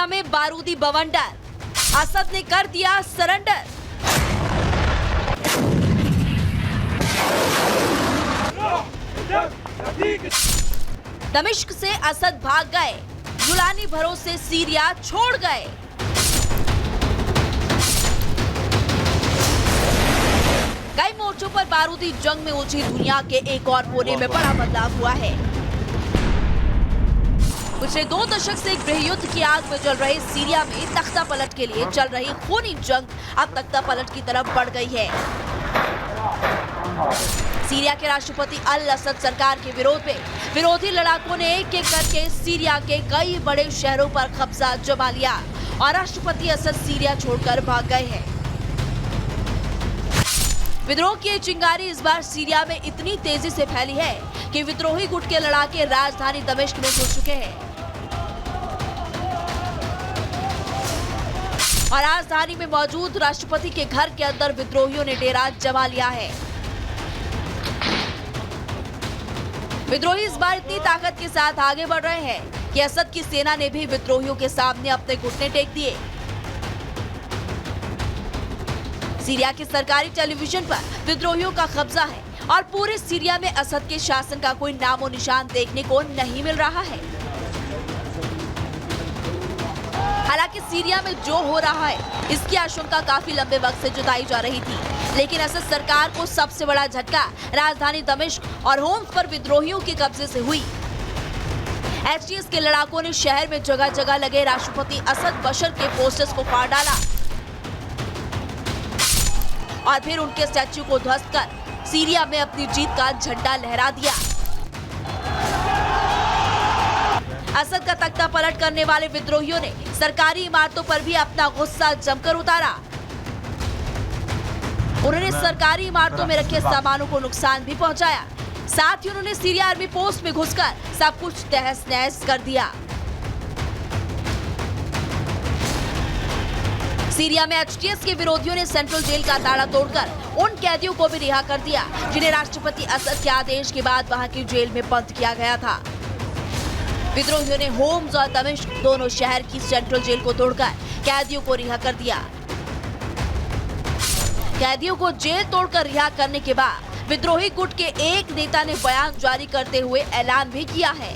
Syria में बारूदी बवंडर, असद ने कर दिया सरेंडर। दमिश्क से असद भाग गए, जुलानी भरोसे सीरिया छोड़ गए। कई मोर्चों पर बारूदी जंग में उलझी दुनिया के एक और कोने में बड़ा बदलाव हुआ है। पिछले 2 दशक से गृह युद्ध की आग में जल रहे सीरिया में तख्ता पलट के लिए चल रही खूनी जंग अब तख्ता पलट की तरफ बढ़ गई है। सीरिया के राष्ट्रपति अल असद सरकार के विरोध में विरोधी लड़ाकों ने एक एक करके सीरिया के कई बड़े शहरों पर कब्जा जमा लिया और राष्ट्रपति असद सीरिया छोड़कर भाग गए हैं। विद्रोह की चिंगारी इस बार सीरिया में इतनी तेजी से फैली है कि विद्रोही गुट के लड़ाके राजधानी दमिश्क में घुस चुके हैं और राजधानी में मौजूद राष्ट्रपति के घर के अंदर विद्रोहियों ने डेरा जमा लिया है। विद्रोही इस बार इतनी ताकत के साथ आगे बढ़ रहे हैं कि असद की सेना ने भी विद्रोहियों के सामने अपने घुटने टेक दिए। सीरिया के सरकारी टेलीविजन पर विद्रोहियों का कब्जा है और पूरे सीरिया में असद के शासन का कोई नामो निशान देखने को नहीं मिल रहा है। हालांकि सीरिया में जो हो रहा है इसकी आशंका काफी लंबे वक्त से जताई जा रही थी, लेकिन असद सरकार को सबसे बड़ा झटका राजधानी दमिश्क और होम्स पर विद्रोहियों के कब्जे से हुई। एचटीएस के लड़ाकों ने शहर में जगह जगह लगे राष्ट्रपति असद बशर के पोस्टर्स को फाड़ डाला और फिर उनके स्टैच्यू को ध्वस्त कर सीरिया में अपनी जीत का झंडा लहरा दिया। असद का तख्ता पलट करने वाले विद्रोहियों ने सरकारी इमारतों पर भी अपना गुस्सा जमकर उतारा। उन्होंने सरकारी इमारतों में रखे सामानों को नुकसान भी पहुंचाया। साथ ही उन्होंने सीरिया आर्मी पोस्ट में घुसकर सब कुछ तहस नहस कर दिया। सीरिया में एचटीएस के विरोधियों ने सेंट्रल जेल का ताला तोड़कर उन कैदियों को भी रिहा कर दिया जिन्हें राष्ट्रपति असद के आदेश के बाद वहां की जेल में बंद किया गया था। विद्रोहियों ने होम्स और दमिश्क दोनों शहर की सेंट्रल जेल को तोड़कर कैदियों को रिहा कर दिया। कैदियों को जेल तोड़कर रिहा करने के बाद विद्रोही गुट के एक नेता ने बयान जारी करते हुए ऐलान भी किया है।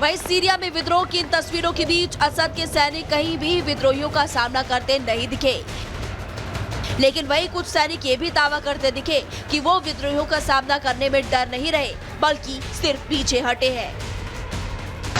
वहीं सीरिया में विद्रोह की इन तस्वीरों के बीच असद के सैनिक कहीं भी विद्रोहियों का सामना करते नहीं दिखे, लेकिन वहीं कुछ सैनिक ये भी दावा करते दिखे कि वो विद्रोहियों का सामना करने में डर नहीं रहे बल्कि सिर्फ पीछे हटे हैं।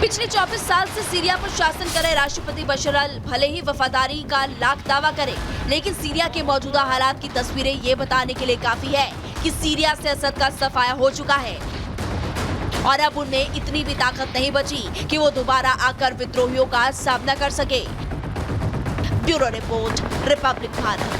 पिछले 24 साल से सीरिया पर शासन कर रहे राष्ट्रपति बशर अल भले ही वफादारी का लाख दावा करे, लेकिन सीरिया के मौजूदा हालात की तस्वीरें ये बताने के लिए काफी है कि सीरिया से असद का सफाया हो चुका है और अब उनमें इतनी भी ताकत नहीं बची कि वो दोबारा आकर विद्रोहियों का सामना कर सके। Bureau report, Republic Bharat.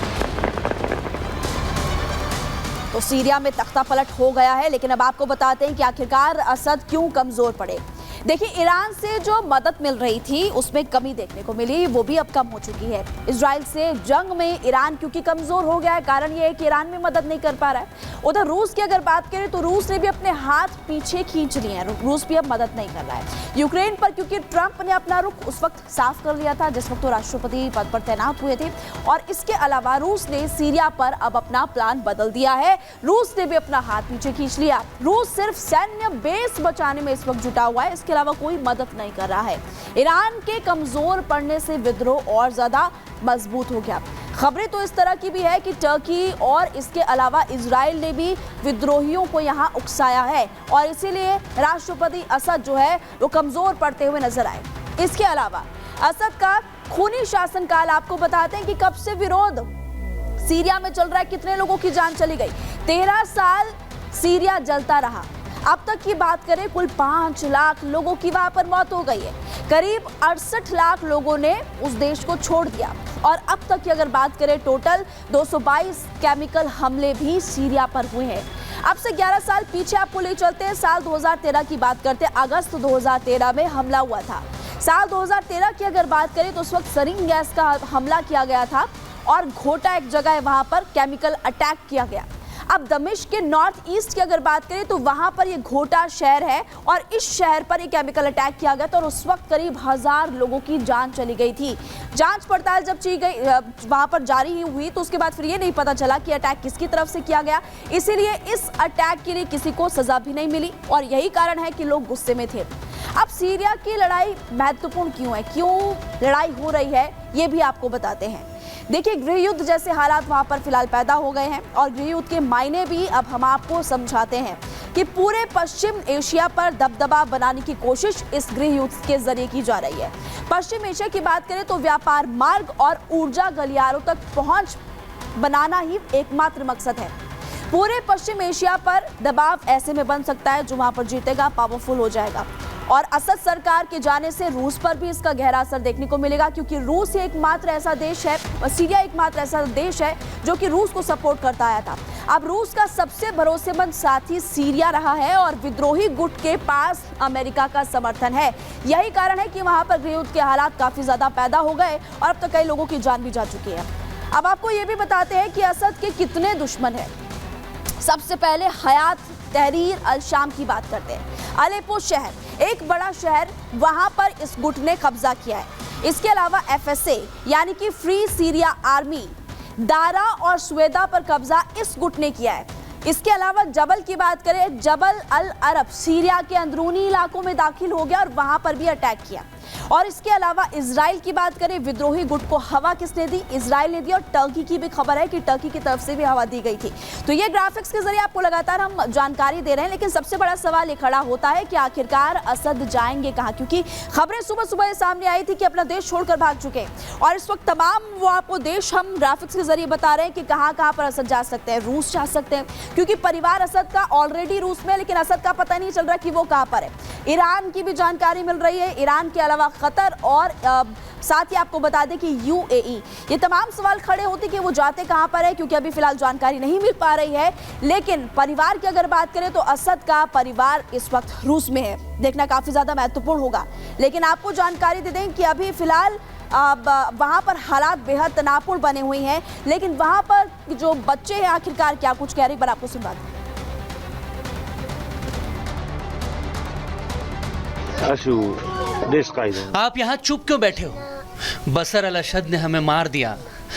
तो सीरिया में तख्ता पलट हो गया है, लेकिन अब आपको बताते हैं कि आखिरकार असद क्यों कमजोर पड़े। देखिए, ईरान से जो मदद मिल रही थी उसमें कमी देखने को मिली, वो भी अब कम हो चुकी है। इजराइल से जंग में ईरान क्योंकि कमजोर हो गया है, कारण ये है कि ईरान में मदद नहीं कर पा रहा है। उधर रूस की अगर बात करें तो रूस ने भी अपने हाथ पीछे खींच लिए हैं, रूस भी अब मदद नहीं कर रहा है यूक्रेन पर, क्योंकि ट्रंप ने अपना रुख उस वक्त साफ कर लिया था जिस वक्त वो राष्ट्रपति पद पर तैनात हुए थे। और इसके अलावा रूस ने सीरिया पर अब अपना प्लान बदल दिया है, रूस ने भी अपना हाथ पीछे खींच लिया। रूस सिर्फ सैन्य बेस बचाने में इस वक्त जुटा हुआ है, इसके अलावा कोई मदद नहीं कर रहा है। ईरान के कमजोर पड़ने से विद्रोह और ज्यादा मजबूत हो गया। खबरें तो इस तरह की भी है कि टर्की और इसके अलावा इजराइल ने भी विद्रोहियों को यहां उकसाया है और इसीलिए राष्ट्रपति असद जो है वो कमजोर पड़ते हुए नजर आए। इसके अलावा असद का खूनी शासनकाल आपको बताते हैं कि कब से विरोध सीरिया में चल रहा है, कितने लोगों की जान चली गई। 13 साल सीरिया जलता रहा। अब तक की बात करें कुल 5 लाख लोगों की वहां पर मौत हो गई है। करीब 68 लाख लोगों ने उस देश को छोड़ दिया और अब तक की अगर बात करें टोटल 222 केमिकल हमले भी सीरिया पर हुए हैं। अब से 11 साल पीछे आपको ले चलते हैं, साल 2013 की बात करते हैं। अगस्त 2013 में हमला हुआ था। साल 2013 की अगर बात करें तो उस वक्त सरीन गैस का हमला किया गया था और घोटा एक जगह है, वहां पर केमिकल अटैक किया गया। अब दमिश्क के नॉर्थ ईस्ट की अगर बात करें तो वहां पर ये घोटा शहर है और इस शहर पर ये केमिकल अटैक किया गया था और उस वक्त करीब 1000 लोगों की जान चली गई थी। जांच पड़ताल जब की गई वहां पर जारी ही हुई तो उसके बाद फिर ये नहीं पता चला कि अटैक किसकी तरफ से किया गया, इसीलिए इस अटैक के लिए किसी को सजा भी नहीं मिली और यही कारण है कि लोग गुस्से में थे। अब सीरिया की लड़ाई महत्वपूर्ण क्यों है, क्यों लड़ाई हो रही है, ये भी आपको बताते हैं। देखिए, गृह युद्ध जैसे हालात वहां पर फिलहाल पैदा हो गए हैं और गृह युद्ध के मायने भी अब हम आपको समझाते हैं कि पूरे पश्चिम एशिया पर दबदबा बनाने की कोशिश इस गृह युद्ध के जरिए की जा रही है। पश्चिम एशिया की बात करें तो व्यापार मार्ग और ऊर्जा गलियारों तक पहुंच बनाना ही एकमात्र मकसद है। पूरे पश्चिम एशिया पर दबाव ऐसे में बन सकता है जो वहां पर जीतेगा पावरफुल हो जाएगा और असद सरकार के जाने से रूस पर भी इसका गहरा असर देखने को मिलेगा, क्योंकि रूस एकमात्र ऐसा देश है, सीरिया एकमात्र ऐसा देश है जो कि रूस को सपोर्ट करता आया था। अब रूस का सबसे भरोसेमंद साथी सीरिया रहा है और विद्रोही गुट के पास अमेरिका का समर्थन है। यही कारण है कि वहां पर गृह युद्ध के हालात काफी ज्यादा पैदा हो गए और अब तक कई लोगों की जान भी जा चुकी है। अब आपको ये भी बताते हैं कि असद के कितने दुश्मन हैं। सबसे पहले हयात तहरीर अल शाम की बात करते हैं। अलेप्पो शहर, एक बड़ा शहर, वहां पर इस गुट ने कब्जा किया है। इसके अलावा एफएसए यानी कि फ्री सीरिया आर्मी, दारा और स्वेदा पर कब्जा इस गुट ने किया है। इसके अलावा जबल की बात करें, जबल अल अरब सीरिया के अंदरूनी इलाकों में दाखिल हो गया और वहां पर भी अटैक किया। और इसके अलावा इजराइल की बात करें, विद्रोही गुट को हवा किसने दी? इजराइल ने दी और टर्की की भी खबर है कि टर्की की तरफ से भी हवा दी गई थी। तो ये ग्राफिक्स के जरिए आपको लगातार हम जानकारी दे रहे हैं, लेकिन सबसे बड़ा सवाल ये खड़ा होता है कि आखिरकार असद जाएंगे कहां, क्योंकि खबरें सुबह सुबह सामने आई थी कि अपना देश छोड़कर भाग चुके और इस वक्त तमाम वो आपको देश हम ग्राफिक्स के जरिए बता रहे हैं कि कहां पर असद जा सकते हैं। रूस जा सकते हैं क्योंकि परिवार असद का ऑलरेडी रूस में, लेकिन असद का पता नहीं चल रहा कि वो कहां पर है। ईरान की भी जानकारी मिल रही है, ईरान के अलावा कतर और साथ ही आपको बता दें कि यूएई। ये तमाम सवाल खड़े होते कि वो जाते कहां पर है, क्योंकि अभी फिलहाल जानकारी नहीं मिल पा रही है। लेकिन परिवार की अगर बात करें तो असद का परिवार इस वक्त रूस में है, देखना काफी ज्यादा महत्वपूर्ण होगा। लेकिन आपको जानकारी दे दें कि अभी फिलहाल वहां पर हालात बेहद तनावपूर्ण बने हुए हैं, लेकिन वहां पर जो बच्चे हैं आखिरकार क्या कुछ कह रहे हैं, पर आपको सुनवा दें। आप यहाँ चुप क्यों बैठे हो? बसर अल असद ने हमें मार दिया,